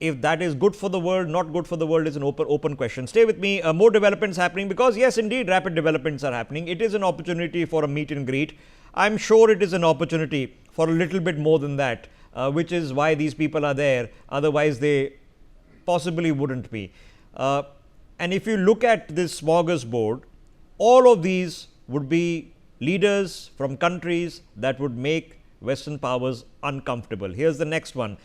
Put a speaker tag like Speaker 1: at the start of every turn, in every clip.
Speaker 1: If that is good for the world, not good for the world is an open question. Stay with me. More developments happening, because yes, indeed, rapid developments are happening. It is an opportunity for a meet and greet. I'm sure it is an opportunity for a little bit more than that, which is why these people are there. Otherwise, they possibly wouldn't be. And if you look at this smorgasbord, all of these would be leaders from countries that would make Western powers uncomfortable. Here's the next one.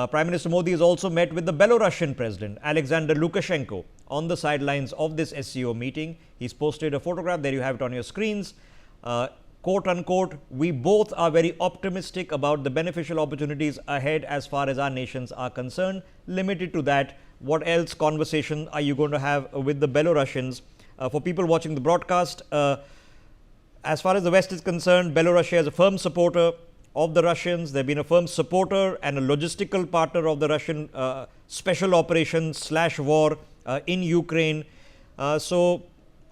Speaker 1: Prime Minister Modi has also met with the Belarusian President Alexander Lukashenko on the sidelines of this SCO meeting. He's posted a photograph. There you have it on your screens. Quote unquote, we both are very optimistic about the beneficial opportunities ahead as far as our nations are concerned. Limited to that, what else conversation are you going to have with the Belarusians? For people watching the broadcast, as far as the West is concerned, Belarus is a firm supporter of the Russians. They've been a firm supporter and a logistical partner of the Russian special operations / war in Ukraine. So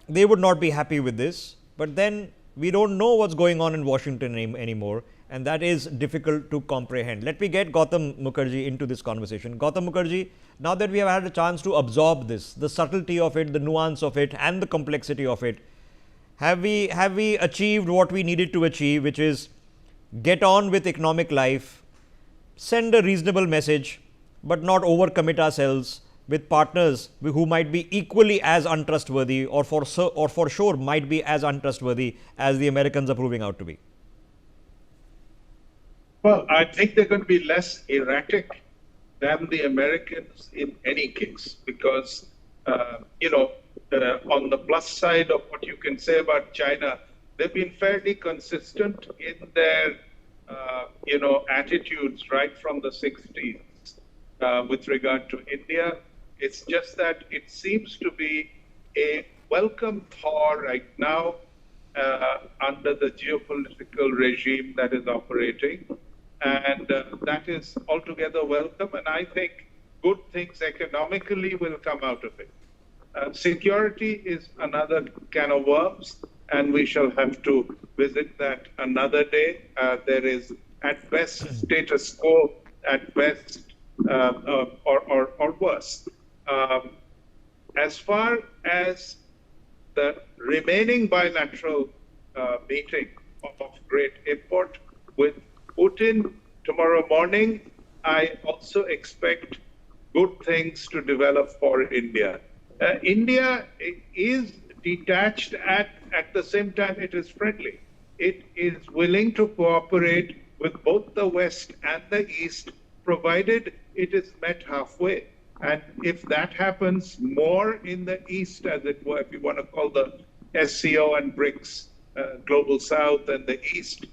Speaker 1: they would not be happy with this. But then we don't know what's going on in Washington anymore, and that is difficult to comprehend. Let me get Gautam Mukherjee into this conversation. Gautam Mukherjee, now that we have had a chance to absorb this, the subtlety of it, the nuance of it, and the complexity of it, have we achieved what we needed to achieve, which is get on with economic life, send a reasonable message, but not overcommit ourselves with partners who might be equally as untrustworthy, or for sure might be as untrustworthy as the Americans are proving out to be?
Speaker 2: Well, I think they're going to be less erratic than the Americans in any case, because, on the plus side of what you can say about China, they've been fairly consistent in their, attitudes right from the 60s with regard to India. It's just that it seems to be a welcome thaw right now under the geopolitical regime that is operating. And that is altogether welcome. And I think good things economically will come out of it. Security is another can of worms, and we shall have to visit that another day. There is, at best, status quo, at best, or worse. As far as the remaining bilateral meeting of great import with Putin tomorrow morning, I also expect good things to develop for India. India is detached, at the same time it is friendly. It is willing to cooperate with both the West and the East, provided it is met halfway. And if that happens more in the East, as it were, if you want to call the SCO and BRICS Global South and the East,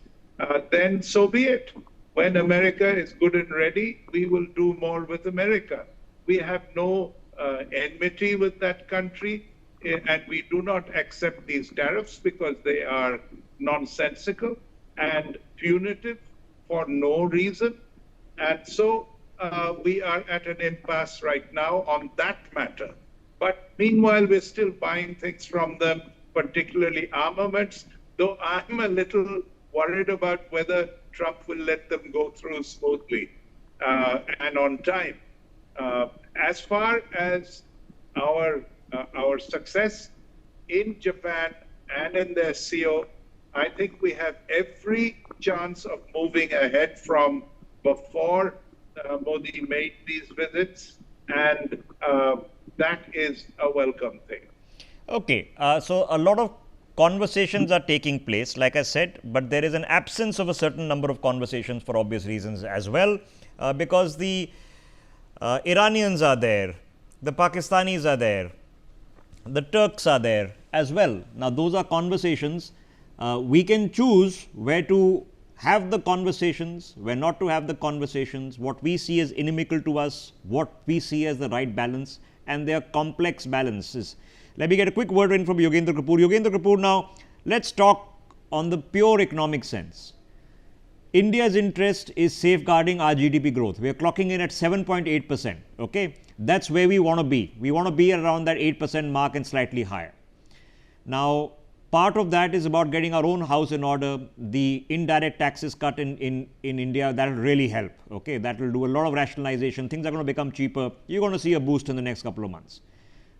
Speaker 2: then so be it. When America is good and ready, we will do more with America. We have no enmity with that country, and we do not accept these tariffs because they are nonsensical and punitive for no reason. And so we are at an impasse right now on that matter. But meanwhile, we're still buying things from them, particularly armaments, though I'm a little worried about whether Trump will let them go through smoothly and on time. As far as our success in Japan and in the SCO, I think we have every chance of moving ahead from before Modi made these visits, and that is a welcome thing.
Speaker 1: Okay, so a lot of conversations are taking place, like I said, but there is an absence of a certain number of conversations for obvious reasons as well, because the Iranians are there, the Pakistanis are there, the Turks are there as well. Now, those are conversations. We can choose where to have the conversations, where not to have the conversations, what we see as inimical to us, what we see as the right balance, and they are complex balances. Let me get a quick word in from Yogendra Kapoor. Yogendra Kapoor, now let's talk on the pure economic sense. India's interest is safeguarding our GDP growth. We are clocking in at 7.8%. Okay, that's where we want to be. We want to be around that 8% mark and slightly higher. Now, Part of that is about getting our own house in order. The indirect taxes cut in India, that will really help. Okay, that will do a lot of rationalization. Things are going to become cheaper. You're going to see a boost in the next couple of months.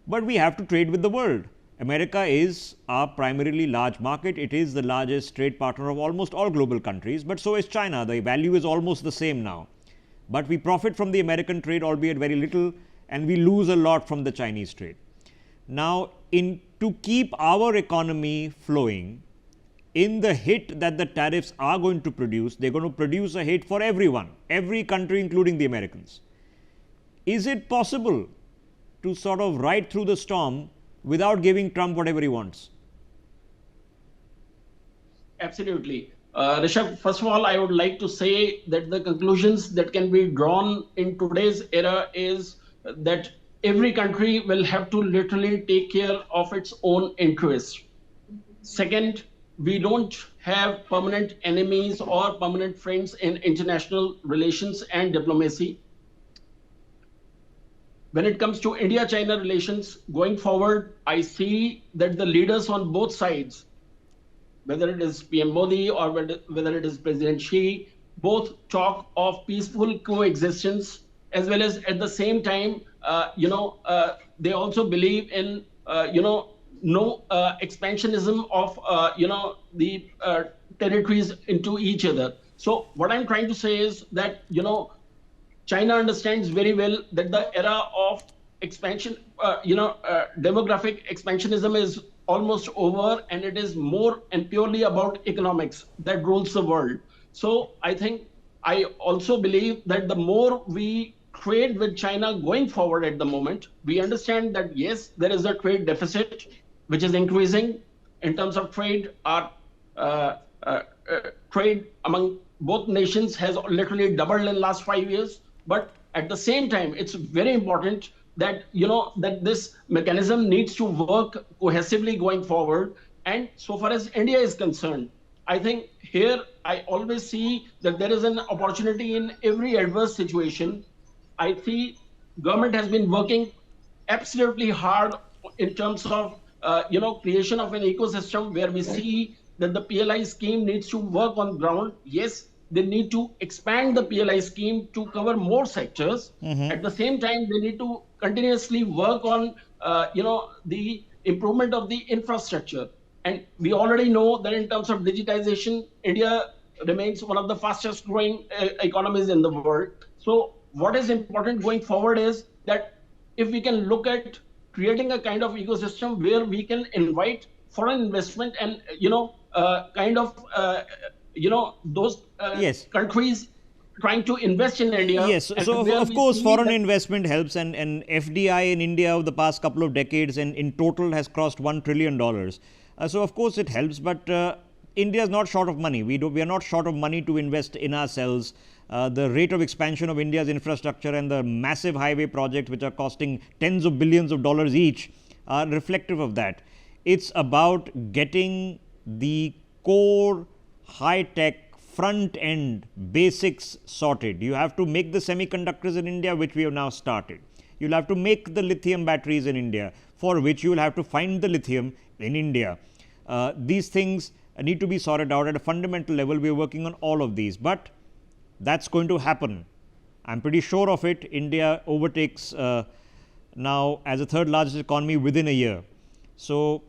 Speaker 1: But we have to trade with the world. America is our primarily large market. It is the largest trade partner of almost all global countries, but so is China. The value is almost the same now. But we profit from the American trade, albeit very little, and we lose a lot from the Chinese trade. Now, to keep our economy flowing, in the hit that the tariffs are going to produce, they're going to produce a hit for everyone, every country, including the Americans. Is it possible to sort of ride through the storm without giving Trump whatever he wants?
Speaker 3: Absolutely. Rishabh, first of all, I would like to say that the conclusions that can be drawn in today's era is that every country will have to literally take care of its own interests. Second, we don't have permanent enemies or permanent friends in international relations and diplomacy. When it comes to India-China relations going forward, I see that the leaders on both sides, whether it is PM Modi or whether it is President Xi, both talk of peaceful coexistence, as well as at the same time, they also believe in, no expansionism of, the territories into each other. So what I'm trying to say is that, China understands very well that the era of expansion, demographic expansionism is almost over, and it is more and purely about economics that rules the world. So I think I also believe that the more we trade with China going forward at the moment, we understand that yes, there is a trade deficit which is increasing in terms of trade. Our trade among both nations has literally doubled in the last 5 years. But at the same time, it's very important that that this mechanism needs to work cohesively going forward. And so far as India is concerned, I think here I always see that there is an opportunity in every adverse situation. I see government has been working absolutely hard in terms of creation of an ecosystem where we see that the PLI scheme needs to work on ground. Yes, they need to expand the PLI scheme to cover more sectors. At the same time, they need to continuously work on, the improvement of the infrastructure. And we already know that in terms of digitization, India remains one of the fastest growing economies in the world. So what is important going forward is that if we can look at creating a kind of ecosystem where we can invite foreign investment and, those
Speaker 1: Yes.
Speaker 3: countries trying to invest in India.
Speaker 1: Yes, so of course foreign investment helps, and FDI in India over the past couple of decades and in total has crossed $1 trillion. So of course it helps, but India is not short of money. We are not short of money to invest in ourselves. The rate of expansion of India's infrastructure and the massive highway projects, which are costing tens of billions of dollars each, are reflective of that. It's about getting the core high-tech front-end basics sorted. You have to make the semiconductors in India, which we have now started. You'll have to make the lithium batteries in India, for which you will have to find the lithium in India. These things need to be sorted out at a fundamental level. We are working on all of these, but that's going to happen. I'm pretty sure of it. India overtakes now as the third largest economy within a year. So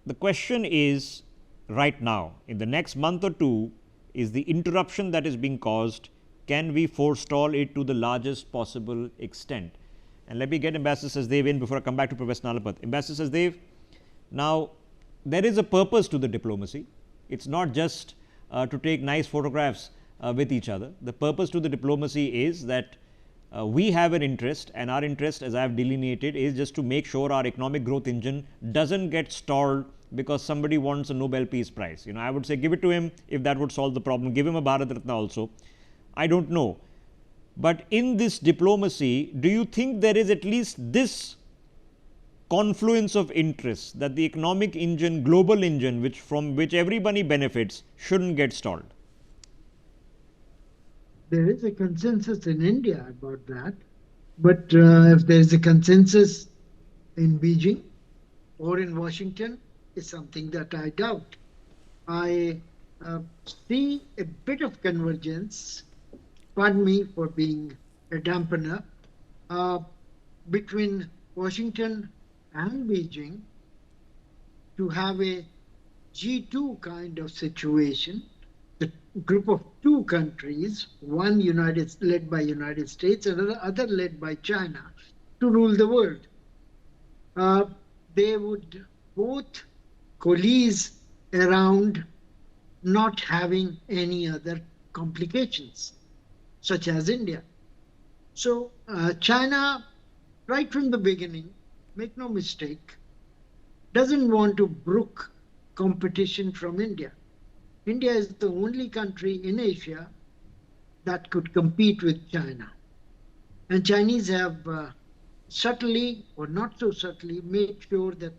Speaker 1: the question is, right now, in the next month or two, is the interruption that is being caused, can we forestall it to the largest possible extent? And let me get Ambassador Sachdev in before I come back to Professor Nalapat. Ambassador Sachdev, now there is a purpose to the diplomacy. It's not just to take nice photographs with each other. The purpose to the diplomacy is that we have an interest, and our interest, as I have delineated, is just to make sure our economic growth engine doesn't get stalled because somebody wants a Nobel Peace Prize. I would say give it to him if that would solve the problem. Give him a Bharat Ratna also. I don't know. But in this diplomacy, do you think there is at least this confluence of interests that the economic engine, global engine, from which everybody benefits, shouldn't get stalled?
Speaker 4: There is a consensus in India about that. But if there is a consensus in Beijing or in Washington is something that I doubt. I see a bit of convergence, pardon me for being a dampener, uh, between Washington and Beijing to have a G2 kind of situation, the group of two countries, one led by United States and other led by China, to rule the world. They would both coalesce around not having any other complications, such as India. So China, right from the beginning, make no mistake, doesn't want to brook competition from India. India is the only country in Asia that could compete with China. And Chinese have subtly or not so subtly made sure that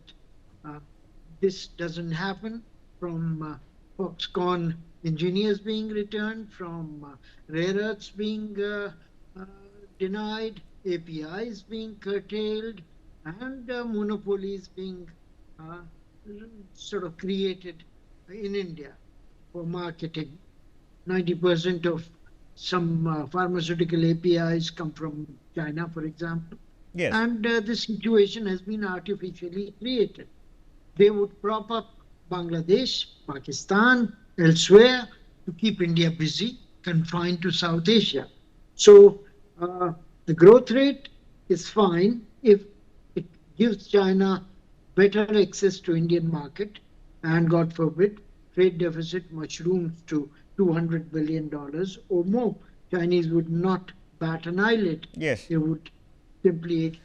Speaker 4: this doesn't happen, from Foxconn engineers being returned, from rare earths being denied, APIs being curtailed, and monopolies being uh, sort of created in India for marketing. 90% of some pharmaceutical APIs come from China, for example.
Speaker 1: Yes.
Speaker 4: And this situation has been artificially created. They would prop up Bangladesh, Pakistan, elsewhere to keep India busy, confined to South Asia. So the growth rate is fine if it gives China better access to Indian market, and God forbid, trade deficit mushrooms to $200 billion or more. Chinese would not bat an eyelid.
Speaker 1: Yes.
Speaker 4: They would simply